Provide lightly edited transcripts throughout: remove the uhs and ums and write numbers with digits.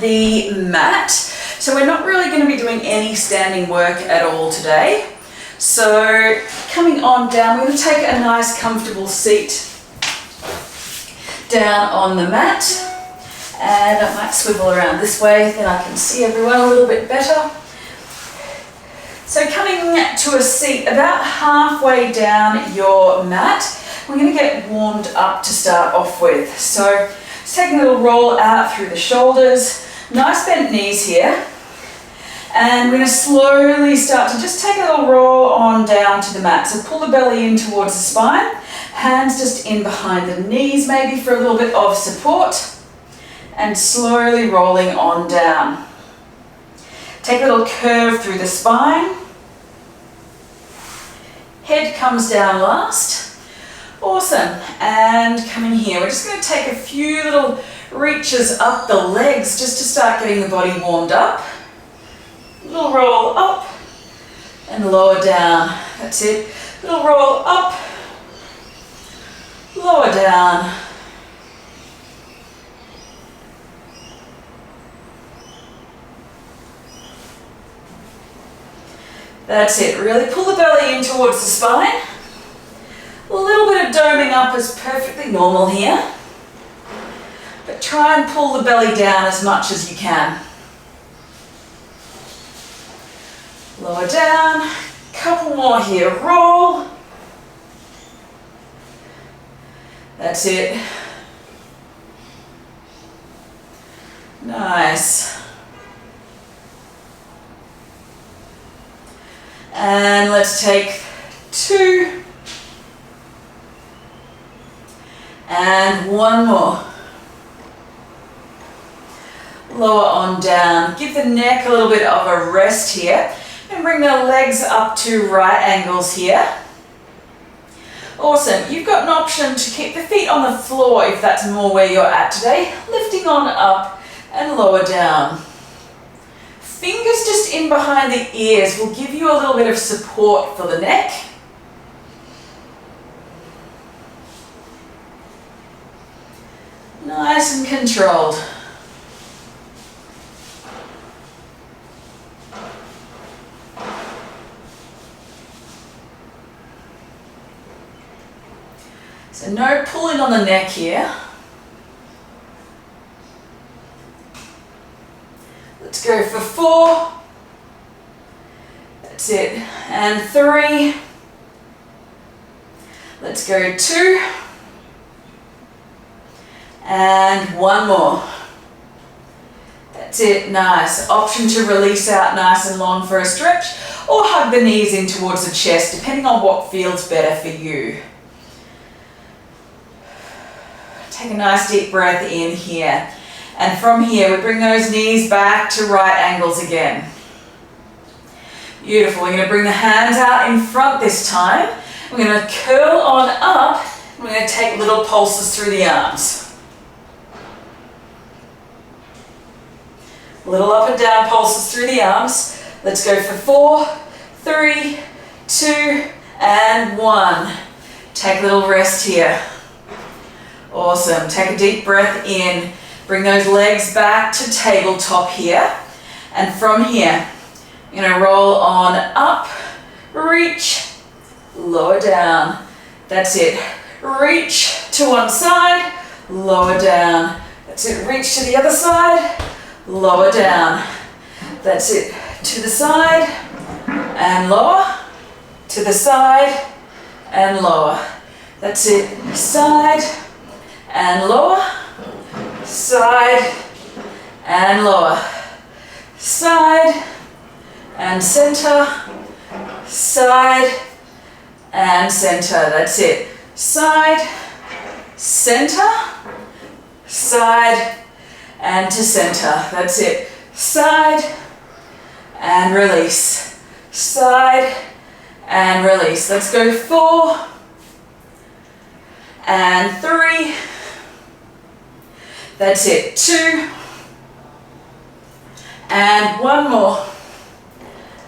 the mat. So we're not really going to be doing any standing work at all today. So coming on down, we're going to take a nice comfortable seat down on the mat. And I might swivel around this way, then I can see everyone a little bit better. So coming to a seat about halfway down your mat, we're going to get warmed up to start off with. So just take a little roll out through the shoulders, nice bent knees here. And we're going to slowly start to just take a little roll on down to the mat. So pull the belly in towards the spine, hands just in behind the knees maybe for a little bit of support, and slowly rolling on down. Take a little curve through the spine. Head comes down last. Awesome. And coming here, we're just going to take a few little reaches up the legs just to start getting the body warmed up. Little roll up and lower down. That's it. Little roll up, lower down. That's it. Really pull the belly in towards the spine. A little bit of doming up is perfectly normal here. But try and pull the belly down as much as you can. Lower down. Couple more here. Roll. That's it. Nice. And let's take 2. And 1 more. Lower on down. Give the neck a little bit of a rest here. And bring the legs up to right angles here. Awesome. You've got an option to keep the feet on the floor if that's more where you're at today. Lifting on up and lower down. Fingers just in behind the ears will give you a little bit of support for the neck. Nice and controlled. So no pulling on the neck here. Let's go for 4. That's it. And 3. Let's go 2. And 1 more. That's it. Nice. Option to release out nice and long for a stretch, or hug the knees in towards the chest, depending on what feels better for you. Take a nice deep breath in here. And from here, we bring those knees back to right angles again. Beautiful. We're going to bring the hands out in front this time. We're going to curl on up. And we're going to take little pulses through the arms. Little up and down pulses through the arms. Let's go for 4, 3, 2, and 1. Take a little rest here. Awesome. Take a deep breath in. Bring those legs back to tabletop here. And from here, you're going to roll on up, reach, lower down. That's it. Reach to one side, lower down. That's it. Reach to the other side, lower down. That's it. To the side and lower. To the side and lower. That's it. Side and lower, side and lower, side and center, side and center. That's it. Side, center, side and to center. That's it. Side and release, side and release. Let's go 4 and 3. That's it. 2 and 1 more.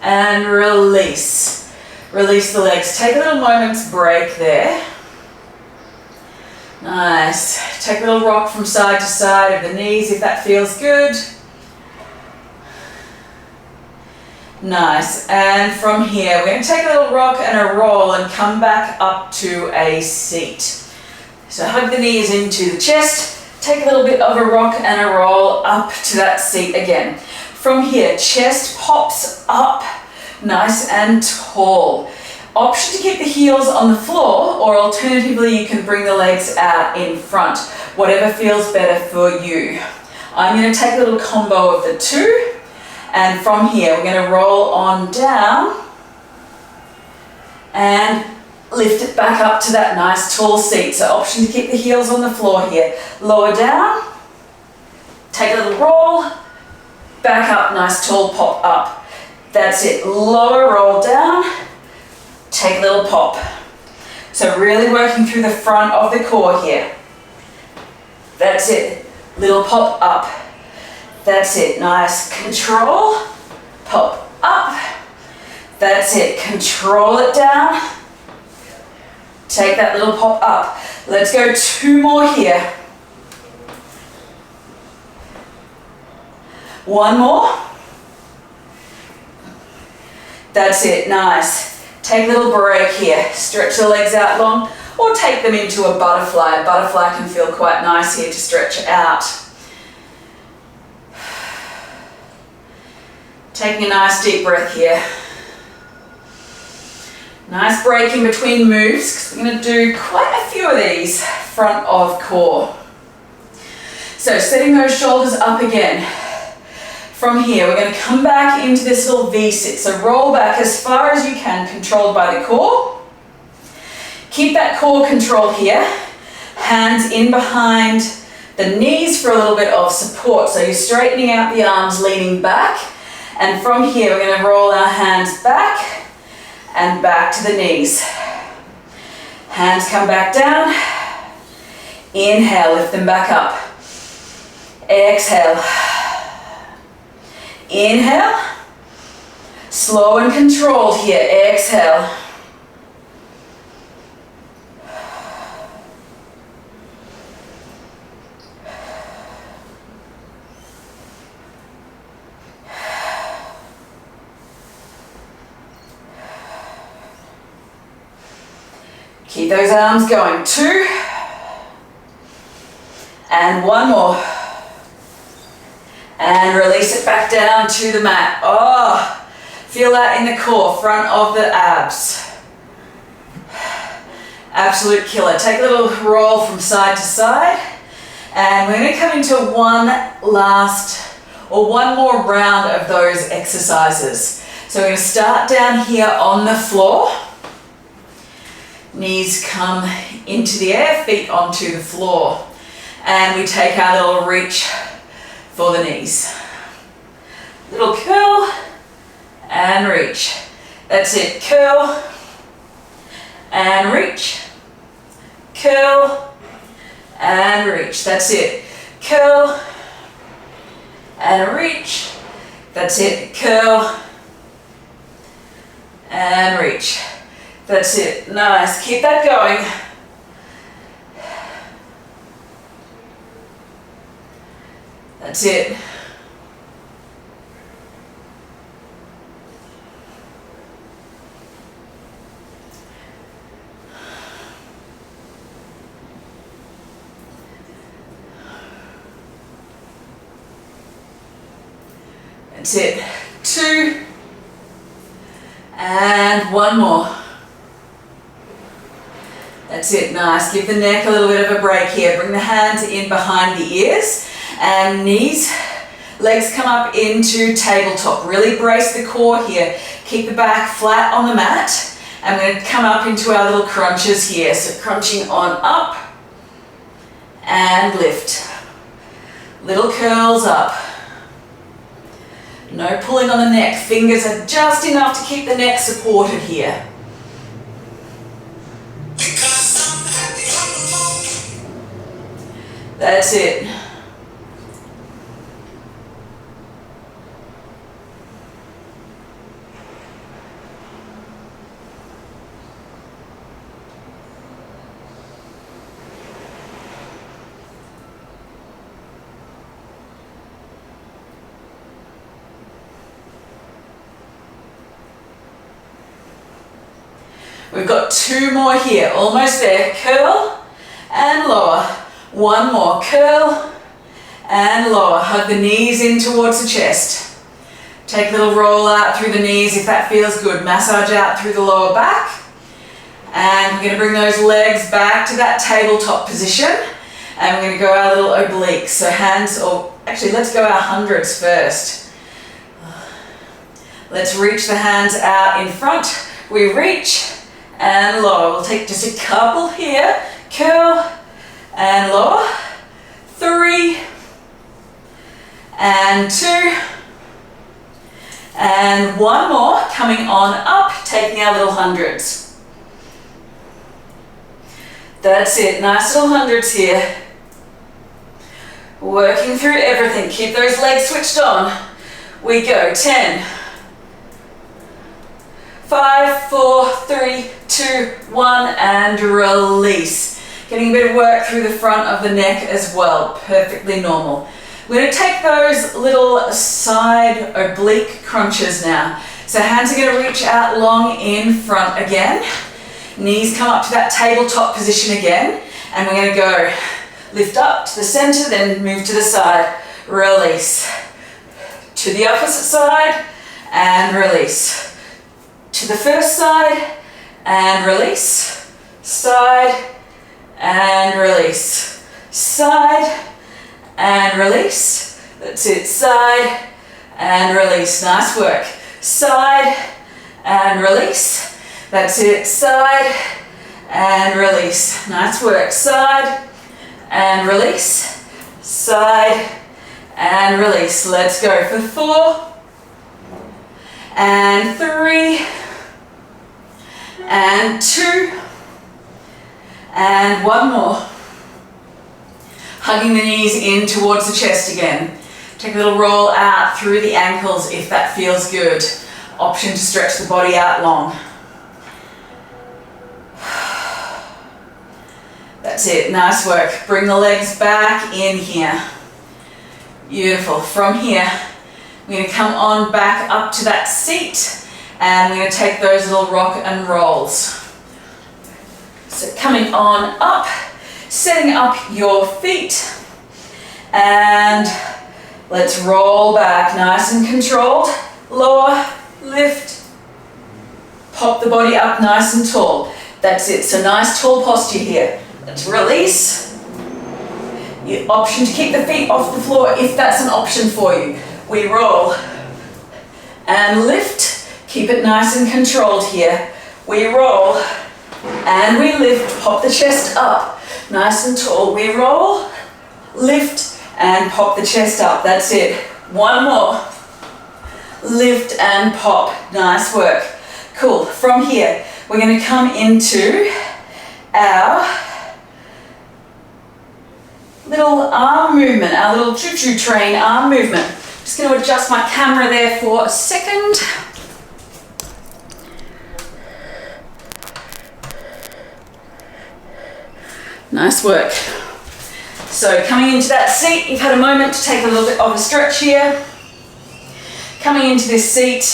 And release. Release the legs. Take a little moment's break there. Nice. Take a little rock from side to side of the knees if that feels good. Nice. And from here, we're going to take a little rock and a roll and come back up to a seat. So hug the knees into the chest, take a little bit of a rock and a roll up to that seat again. From here, chest pops up, nice and tall. Option to keep the heels on the floor, or alternatively you can bring the legs out in front, whatever feels better for you. I'm going to take a little combo of the two. And from here, we're going to roll on down and lift it back up to that nice tall seat. So option to keep the heels on the floor here. Lower down, take a little roll, back up, nice tall pop up. That's it. Lower, roll down, take a little pop. So really working through the front of the core here. That's it. Little pop up. That's it, nice control, pop up, that's it, control it down, take that little pop up. Let's go two more here. One more, that's it, nice. Take a little break here, stretch the legs out long or take them into a butterfly. A butterfly can feel quite nice here to stretch out. Taking a nice deep breath here. Nice break in between moves because we're going to do quite a few of these front of core. So setting those shoulders up again. From here, we're going to come back into this little V-sit. So roll back as far as you can, controlled by the core. Keep that core control here. Hands in behind the knees for a little bit of support. So you're straightening out the arms, leaning back. And from here, we're going to roll our hands back and back to the knees. Hands come back down. Inhale, lift them back up. Exhale. Inhale. Slow and controlled here. Exhale. Keep those arms going. Two. And one more. And release it back down to the mat. Oh, feel that in the core, front of the abs. Absolute killer. Take a little roll from side to side. And we're going to come into one more round of those exercises. So we're going to start down here on the floor. Knees come into the air, feet onto the floor. And we take our little reach for the knees. Little curl and reach. That's it. Curl and reach. Curl and reach. That's it. Curl and reach. That's it. Curl and reach. That's it. Nice. Keep that going. That's it. That's it. Two. And one more. That's it. Nice. Give the neck a little bit of a break here. Bring the hands in behind the ears and knees. Legs come up into tabletop. Really brace the core here. Keep the back flat on the mat. And we're going to come up into our little crunches here. So crunching on up and lift. Little curls up. No pulling on the neck. Fingers are just enough to keep the neck supported here. That's it. We've got 2 more here, almost there. Curl and lower. 1 more, curl and lower. Hug the knees in towards the chest. Take a little roll out through the knees if that feels good. Massage out through the lower back. And we're going to bring those legs back to that tabletop position. And we're going to go our little obliques. So hands, or actually let's go our hundreds first. Let's reach the hands out in front. We reach and lower. We'll take just a couple here. Curl and lower. 3 and 2 and 1 more. Coming on up, taking our little hundreds. That's it. Nice little hundreds here. Working through everything. Keep those legs switched on. We go. 10. 5, 4, 3, 2, 1, and release. Getting a bit of work through the front of the neck as well. Perfectly normal. We're going to take those little side oblique crunches now. So hands are going to reach out long in front again. Knees come up to that tabletop position again. And we're going to go lift up to the center, then move to the side. Release. To the opposite side and release. To the first side and release. Side and release. Side and release. That's it. Side and release. Nice work. Side and release. That's it. Side and release. Nice work. Side and release. Side and release. Let's go for 4 and 3 and 2 and 1 more. Hugging the knees in towards the chest again. Take a little roll out through the ankles if that feels good. Option to stretch the body out long. That's it. Nice work. Bring the legs back in here. Beautiful. From here, we're going to come on back up to that seat and we're going to take those little rock and rolls. So coming on up, setting up your feet and let's roll back nice and controlled. Lower, lift, pop the body up nice and tall. That's it. So nice tall posture here. Let's release. Your option to keep the feet off the floor if that's an option for you. We roll and lift. Keep it nice and controlled here. We roll and we lift. Pop the chest up nice and tall. We roll, lift and pop the chest up. That's it. 1 more. Lift and pop. Nice work. Cool. From here, we're going to come into our little arm movement, our little choo-choo train arm movement. Just going to adjust my camera there for a second. Nice work. So coming into that seat, you've had a moment to take a little bit of a stretch here. Coming into this seat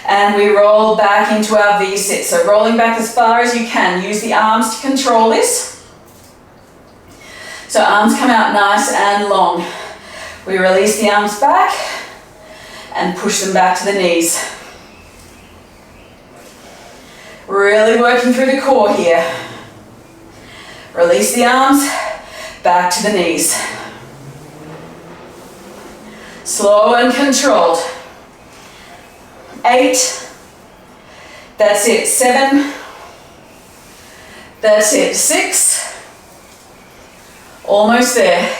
and we roll back into our V-sit. So rolling back as far as you can. Use the arms to control this. So arms come out nice and long. We release the arms back and push them back to the knees. Really working through the core here. Release the arms, back to the knees. Slow and controlled. 8. That's it. 7. That's it. 6. Almost there.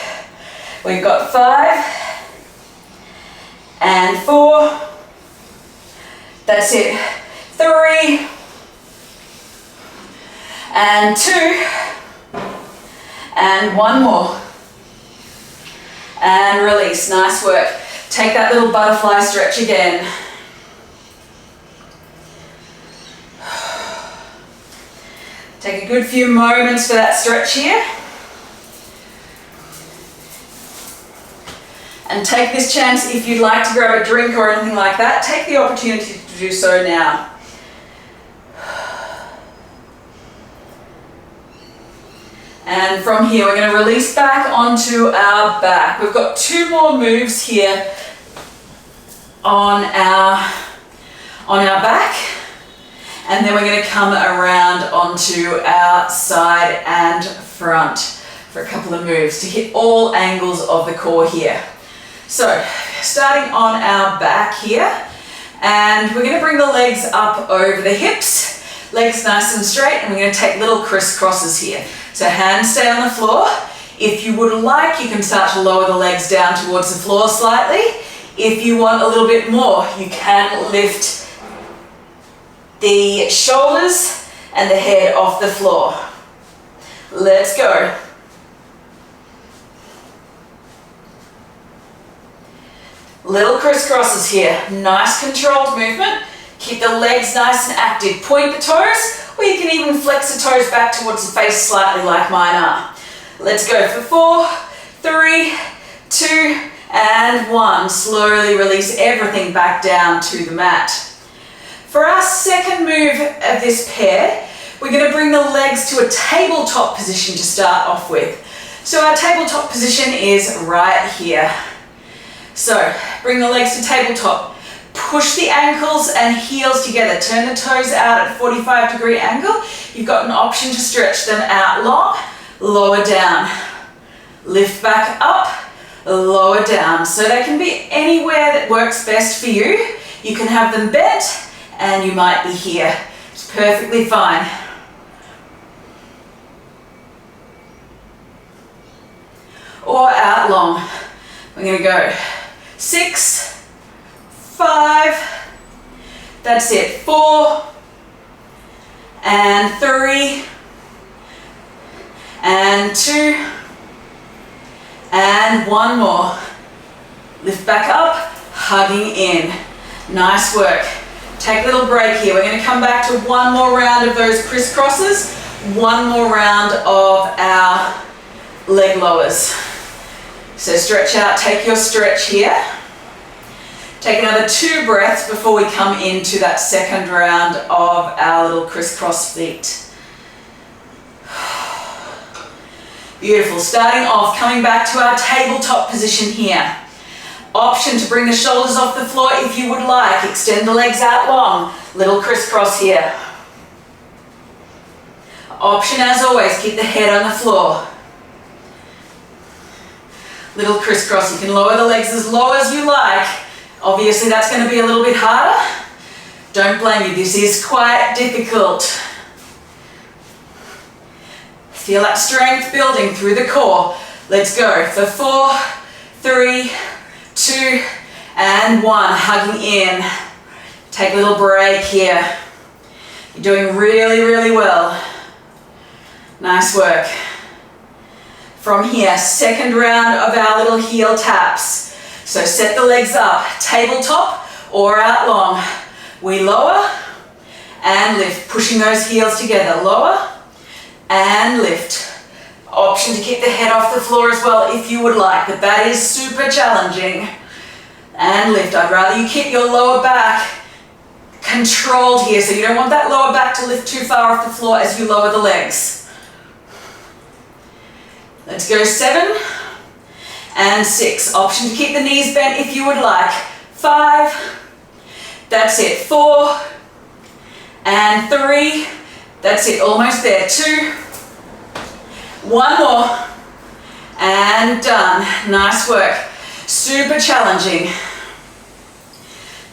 We've got 5 and 4. That's it. 3 and 2 and 1 more. And release. Nice work. Take that little butterfly stretch again. Take a good few moments for that stretch here. And take this chance, if you'd like to grab a drink or anything like that, take the opportunity to do so now. And from here, we're going to release back onto our back. We've got 2 more moves here on our back. And then we're going to come around onto our side and front for a couple of moves to hit all angles of the core here. So, starting on our back here, and we're going to bring the legs up over the hips, legs nice and straight, and we're going to take little crisscrosses here. So hands stay on the floor. If you would like, you can start to lower the legs down towards the floor slightly. If you want a little bit more, you can lift the shoulders and the head off the floor. Let's go. Little crisscrosses here. Nice controlled movement. Keep the legs nice and active. Point the toes, or you can even flex the toes back towards the face slightly like mine are. Let's go for 4, 3, 2, and 1. Slowly release everything back down to the mat. For our second move of this pair, we're going to bring the legs to a tabletop position to start off with. So our tabletop position is right here. So bring the legs to tabletop. Push the ankles and heels together. Turn the toes out at a 45-degree angle. You've got an option to stretch them out long, lower down. Lift back up, lower down. So they can be anywhere that works best for you. You can have them bent and you might be here. It's perfectly fine. Or out long. We're going to go 6, 5, that's it, 4, and 3, and 2, and 1 more. Lift back up, hugging in. Nice work. Take a little break here. We're going to come back to 1 more round of those crisscrosses, 1 more round of our leg lowers. So stretch out, take your stretch here. Take another 2 breaths before we come into that second round of our little crisscross feet. Beautiful. Starting off, coming back to our tabletop position here. Option to bring the shoulders off the floor if you would like. Extend the legs out long. Little crisscross here. Option as always, keep the head on the floor. Little crisscross. You can lower the legs as low as you like. Obviously that's going to be a little bit harder. Don't blame you, this is quite difficult. Feel that strength building through the core. Let's go for 4, 3, 2, and 1. Hugging in. Take a little break here. You're doing really, really well. Nice work. From here, second round of our little heel taps. So set the legs up, tabletop or out long. We lower and lift, pushing those heels together. Lower and lift. Option to keep the head off the floor as well if you would like, but that is super challenging. And lift. I'd rather you keep your lower back controlled here, so you don't want that lower back to lift too far off the floor as you lower the legs. Let's go 7 and 6. Option to keep the knees bent if you would like. 5, that's it. 4 and 3, that's it. Almost there. 2, 1 more, and done. Nice work. Super challenging.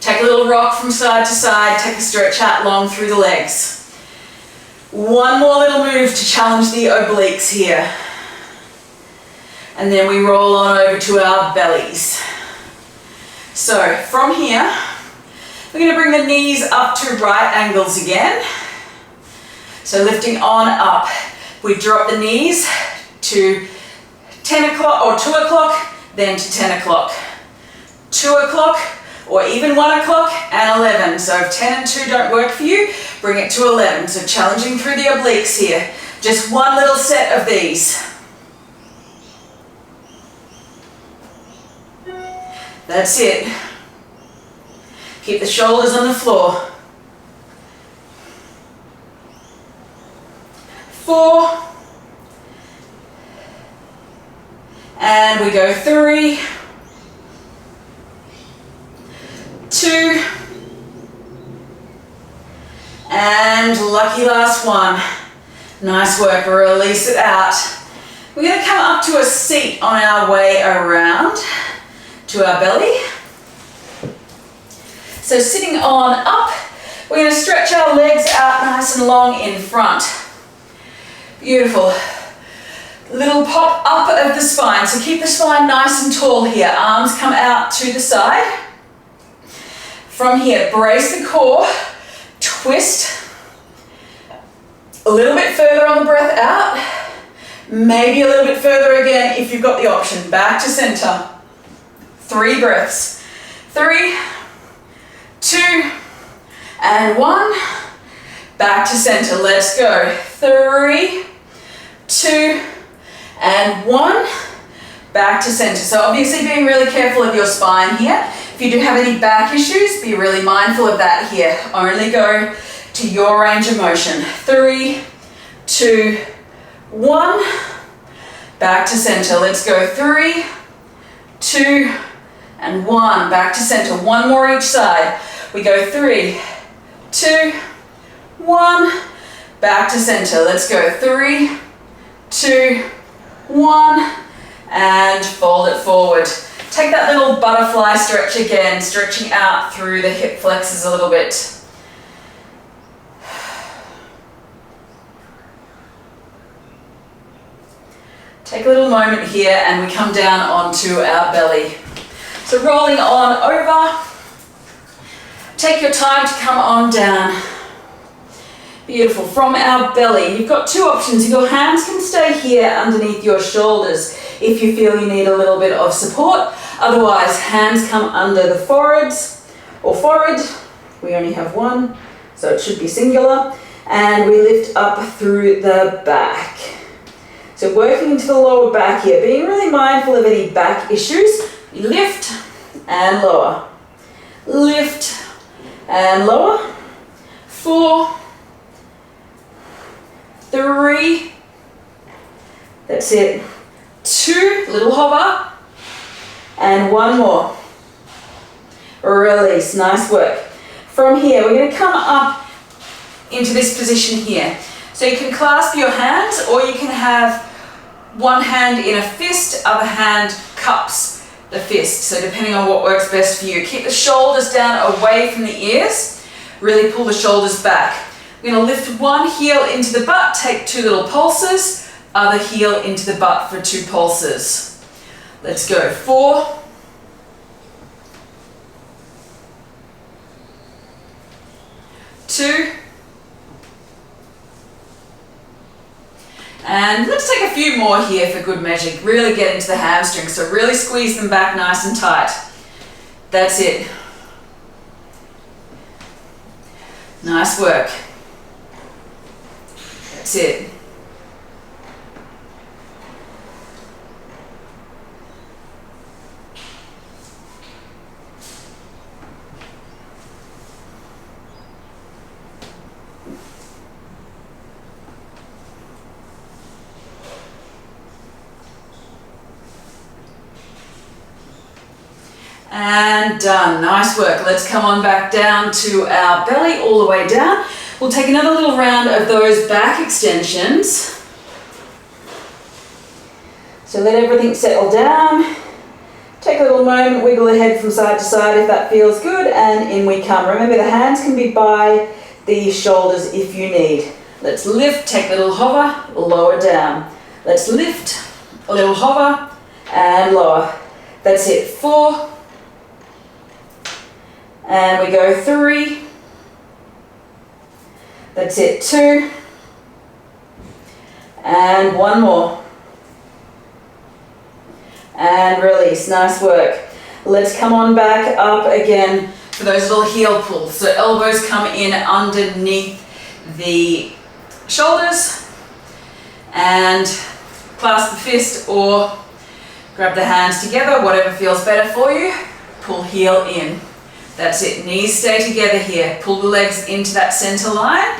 Take a little rock from side to side. Take a stretch out long through the legs. 1 more little move to challenge the obliques here. And then we roll on over to our bellies. So from here, we're going to bring the knees up to right angles again. So lifting on up. We drop the knees to 10 o'clock or 2 o'clock, then to 10 o'clock. 2 o'clock or even 1 o'clock and 11. So if 10 and 2 don't work for you, bring it to 11. So challenging through the obliques here. Just 1 little set of these. That's it. Keep the shoulders on the floor. 4 And we go 3, 2, and lucky last one. Nice work, release it out. We're going to come up to a seat on our way around to our belly. So sitting on up, we're going to stretch our legs out nice and long in front. Beautiful. Little pop up of the spine. So keep the spine nice and tall here. Arms come out to the side. From here, brace the core, twist. A little bit further on the breath out. Maybe a little bit further again if you've got the option. Back to center. 3 breaths. 3, 2, and 1. Back to center. Let's go. 3, 2, and 1. Back to center. So obviously being really careful of your spine here. If you do have any back issues, be really mindful of that here. Only go to your range of motion. 3, 2, 1. Back to center. Let's go. 3, 2, and 1. Back to center. 1 more each side. We go 3, 2, 1. Back to center. Let's go. 3, 2, 1. And fold it forward. Take that little butterfly stretch again, stretching out through the hip flexors a little bit. Take a little moment here and we come down onto our belly. So rolling on over. Take your time to come on down. Beautiful. From our belly, you've got 2 options. Your hands can stay here underneath your shoulders if you feel you need a little bit of support. Otherwise, hands come under the foreheads or forehead. We only have one, so it should be singular. And we lift up through the back. So working into the lower back here, being really mindful of any back issues. You lift and lower. Lift and lower. 4, 3, that's it. 2, little hover, and 1 more. Release, nice work. From here, we're going to come up into this position here. So you can clasp your hands, or you can have one hand in a fist, other hand cups the fist. So depending on what works best for you. Keep the shoulders down away from the ears. Really pull the shoulders back. We're going to lift one heel into the butt, take 2 little pulses, other heel into the butt for 2 pulses. Let's go. 4, 2, and let's take a few more here for good measure. Really get into the hamstrings, so really squeeze them back nice and tight. That's it. Nice work. That's it. And done. Nice work. Let's come on back down to our belly, all the way down. We'll take another little round of those back extensions. So let everything settle down. Take a little moment, wiggle the head from side to side if that feels good, and in we come. Remember, the hands can be by the shoulders if you need. Let's lift, take a little hover, lower down. Let's lift, a little hover, and lower. That's it. 4, and we go 3. That's it. 2, and 1 more. And release. Nice work. Let's come on back up again for those little heel pulls. So elbows come in underneath the shoulders and clasp the fist or grab the hands together, whatever feels better for you. Pull heel in. That's it. Knees stay together here. Pull the legs into that center line.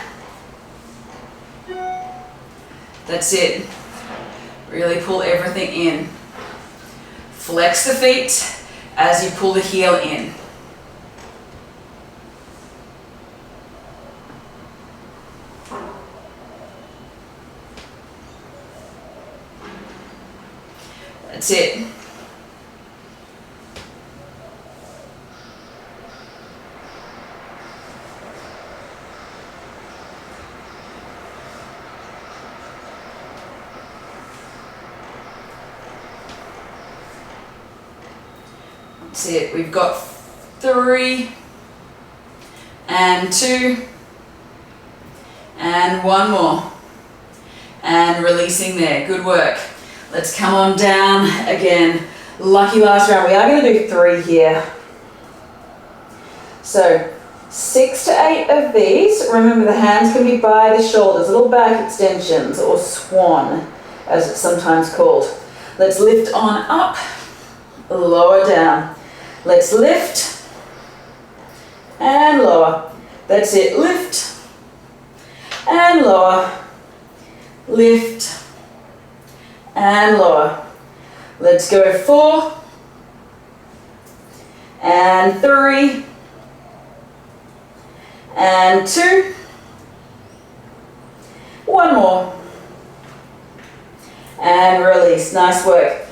That's it. Really pull everything in. Flex the feet as you pull the heel in. That's it. That's it. We've got 3 and 2 and 1 more. And releasing there. Good work. Let's come on down again. Lucky last round. We are going to do 3 here. So 6 to 8 of these. Remember, the hands can be by the shoulders, little back extensions, or swan, as it's sometimes called. Let's lift on up, lower down. Let's lift and lower. That's it. Lift and lower. Lift and lower. Let's go 4 and 3 and 2. 1 more. And release. Nice work.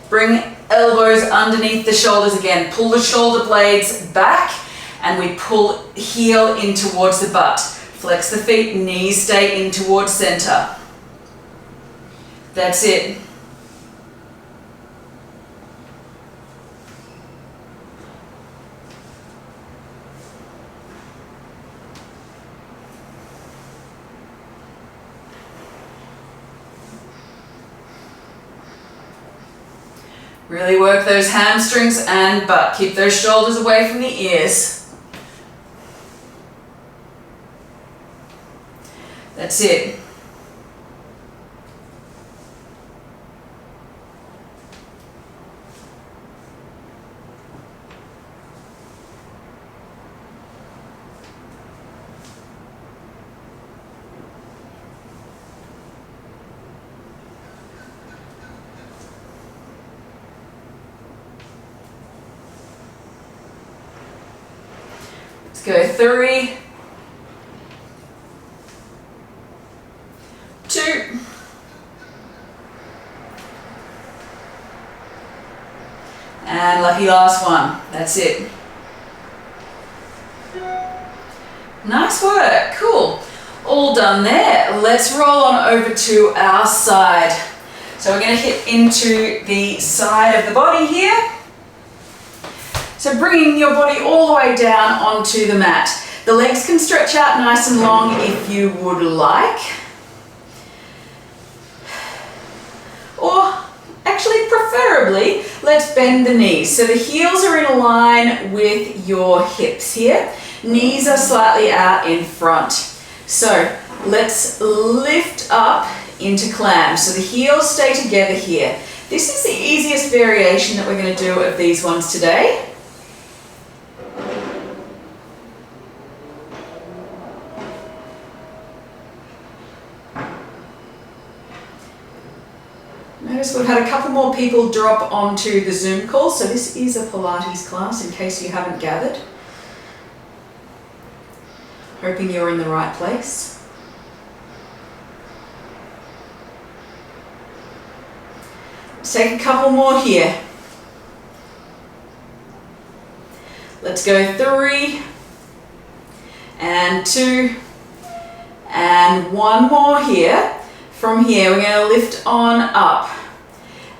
Bring elbows underneath the shoulders again. Pull the shoulder blades back and we pull heel in towards the butt. Flex the feet, knees stay in towards center. That's it. Really work those hamstrings and butt. Keep those shoulders away from the ears. That's it. Go 3, 2, and lucky last one. That's it. Nice work. Cool. All done there. Let's roll on over to our side. So we're going to hit into the side of the body here. So bringing your body all the way down onto the mat. The legs can stretch out nice and long if you would like. Or actually, preferably, let's bend the knees. So the heels are in line with your hips here. Knees are slightly out in front. So let's lift up into clam. So the heels stay together here. This is the easiest variation that we're going to do of these ones today. Notice we've had a couple more people drop onto the Zoom call, so this is a Pilates class in case you haven't gathered. Hoping you're in the right place. Let's take a couple more here. Let's go 3 and 2 and 1 more here. From here, we're going to lift on up.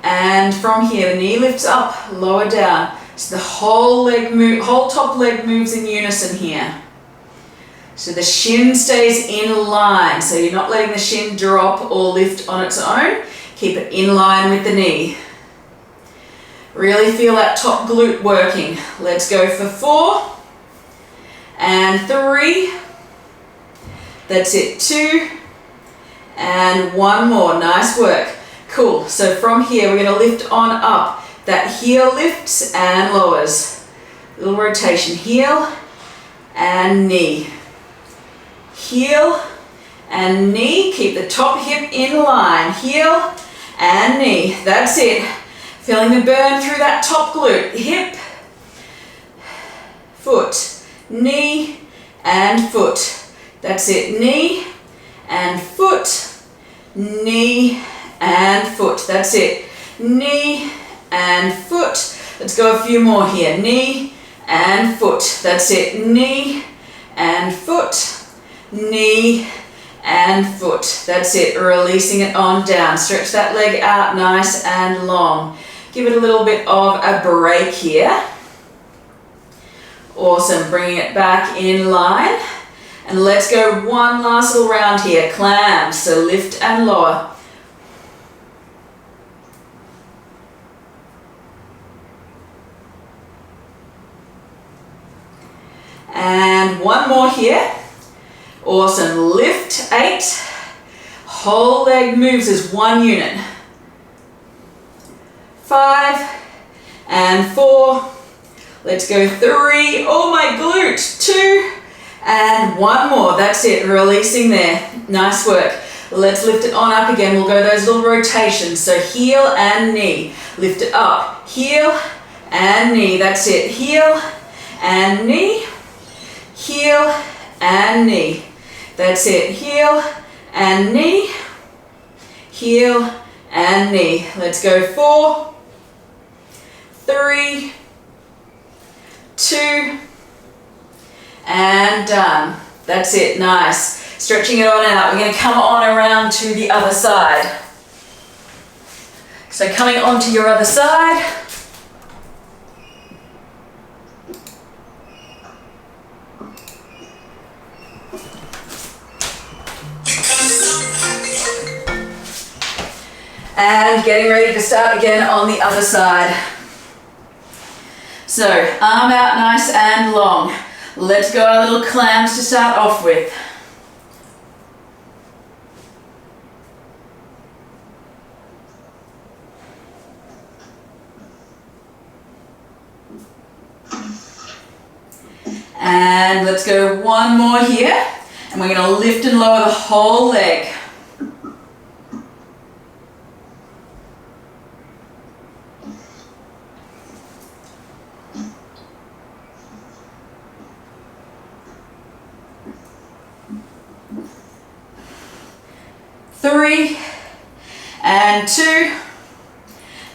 And from here, the knee lifts up, lower down. So the whole top leg moves in unison here. So the shin stays in line. So you're not letting the shin drop or lift on its own. Keep it in line with the knee. Really feel that top glute working. Let's go for 4 and 3. That's it. 2 and 1 more. Nice work. Cool. So from here, we're going to lift on up. That heel lifts and lowers. Little rotation. Heel and knee. Heel and knee. Keep the top hip in line. Heel and knee. That's it. Feeling the burn through that top glute. Hip, foot, knee, and foot. That's it. Knee and foot, knee and foot. That's it. Knee and foot. Let's go a few more here. Knee and foot. That's it. Knee and foot, knee and foot. That's it. Releasing it on down. Stretch that leg out nice and long. Give it a little bit of a break here. Awesome. Bringing it back in line. And let's go one last little round here. Clams. So lift and lower. And one more here. Awesome. Lift 8. Whole leg moves as one unit. 5 and 4. Let's go 3. Oh, my glute. 2 and one more. That's it. Releasing there. Nice work. Let's lift it on up again. We'll go those little rotations. So heel and knee. Lift it up. Heel and knee. That's it. Heel and knee. Heel and knee. That's it. Heel and knee. Heel and knee. Let's go 4, 3, 2, and done. That's it. Nice. Stretching it on out. We're going to come on around to the other side. So coming onto your other side. And getting ready to start again on the other side. So, arm out nice and long. Let's go our little clams to start off with. And let's go one more here. And we're going to lift and lower the whole leg. Three, and 2,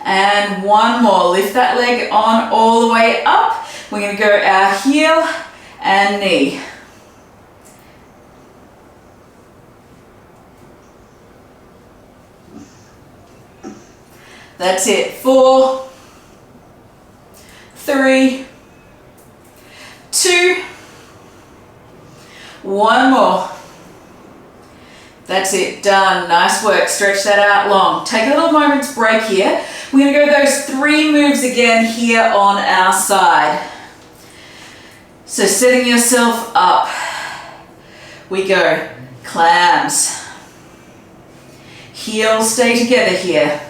and one more. Lift that leg on all the way up. We're going to go our heel and knee. That's it. 4, 3, 2, one more. That's it, done. Nice work. Stretch that out long. Take a little moment's break here. We're going to go those 3 moves again here on our side. So setting yourself up. We go clams. Heels stay together here.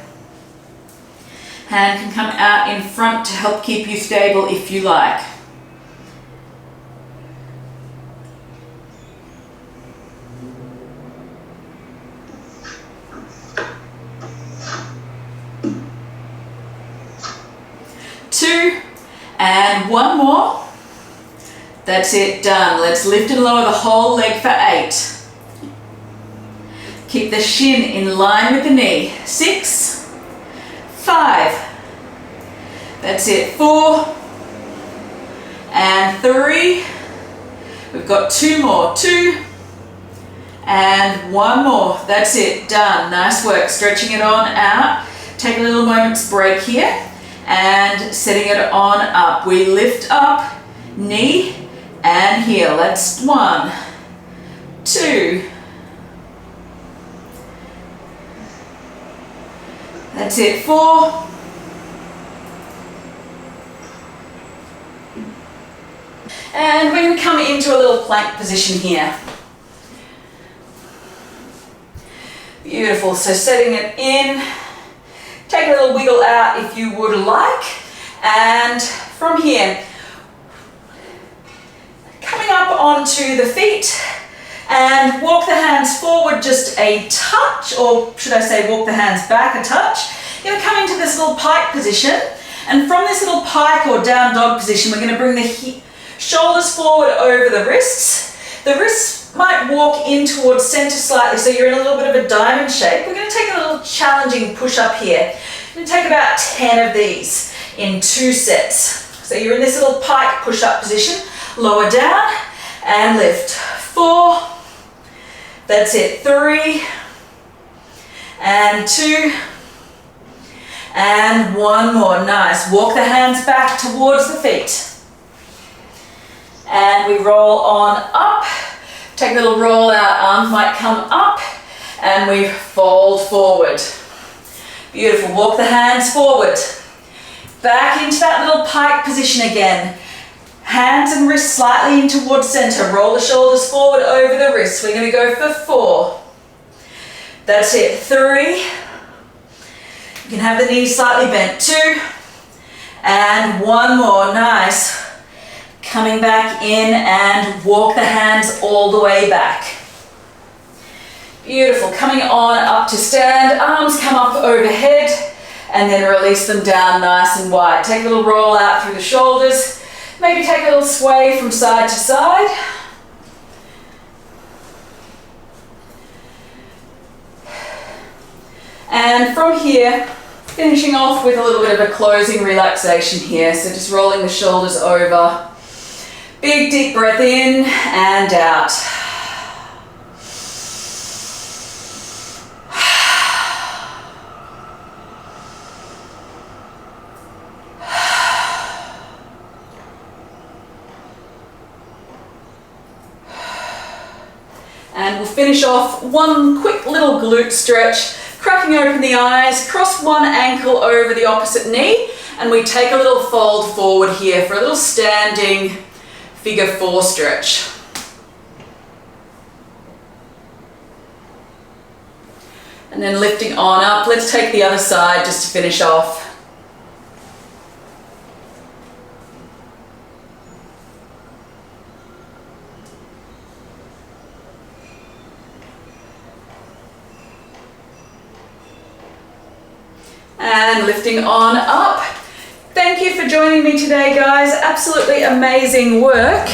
Hand can come out in front to help keep you stable if you like. And one more. That's it, done. Let's lift and lower the whole leg for 8. Keep the shin in line with the knee. 6, 5. That's it. 4 and 3. We've got 2 more. 2 and one more. That's it, done. Nice work. Stretching it on out. Take a little moment's break here. And setting it on up. We lift up, knee and heel. That's 1, 2. That's it. 4. And we're going to come into a little plank position here. Beautiful. So setting it in. Take a little wiggle out if you would like. And from here, coming up onto the feet and walk the hands forward just a touch, or should I say walk the hands back a touch. You're going to come into this little pike position, and from this little pike or down dog position, we're going to bring the shoulders forward over the wrists. The wrists might walk in towards center slightly, so you're in a little bit of a diamond shape. We're going to take a little challenging push up here. We're going to take about 10 of these in 2 sets. So you're in this little pike push up position. Lower down and lift. 4. That's it. 3 and 2 and 1 more. Nice. Walk the hands back towards the feet. And we roll on up. Take a little roll out. Arms might come up and we fold forward. Beautiful. Walk the hands forward. Back into that little pike position again. Hands and wrists slightly in towards center. Roll the shoulders forward over the wrists. We're going to go for 4. That's it. 3. You can have the knees slightly bent. 2. And 1 more. Nice. Coming back in and walk the hands all the way back. Beautiful. Coming on up to stand. Arms come up overhead and then release them down nice and wide. Take a little roll out through the shoulders. Maybe take a little sway from side to side. And from here, finishing off with a little bit of a closing relaxation here. So just rolling the shoulders over. Big deep breath in and out. And we'll finish off one quick little glute stretch, cracking open the eyes, cross one ankle over the opposite knee, and we take a little fold forward here for a little standing figure 4 stretch. And then lifting on up, let's take the other side just to finish off. And lifting on up. Thank you for joining me today, guys. Absolutely amazing work.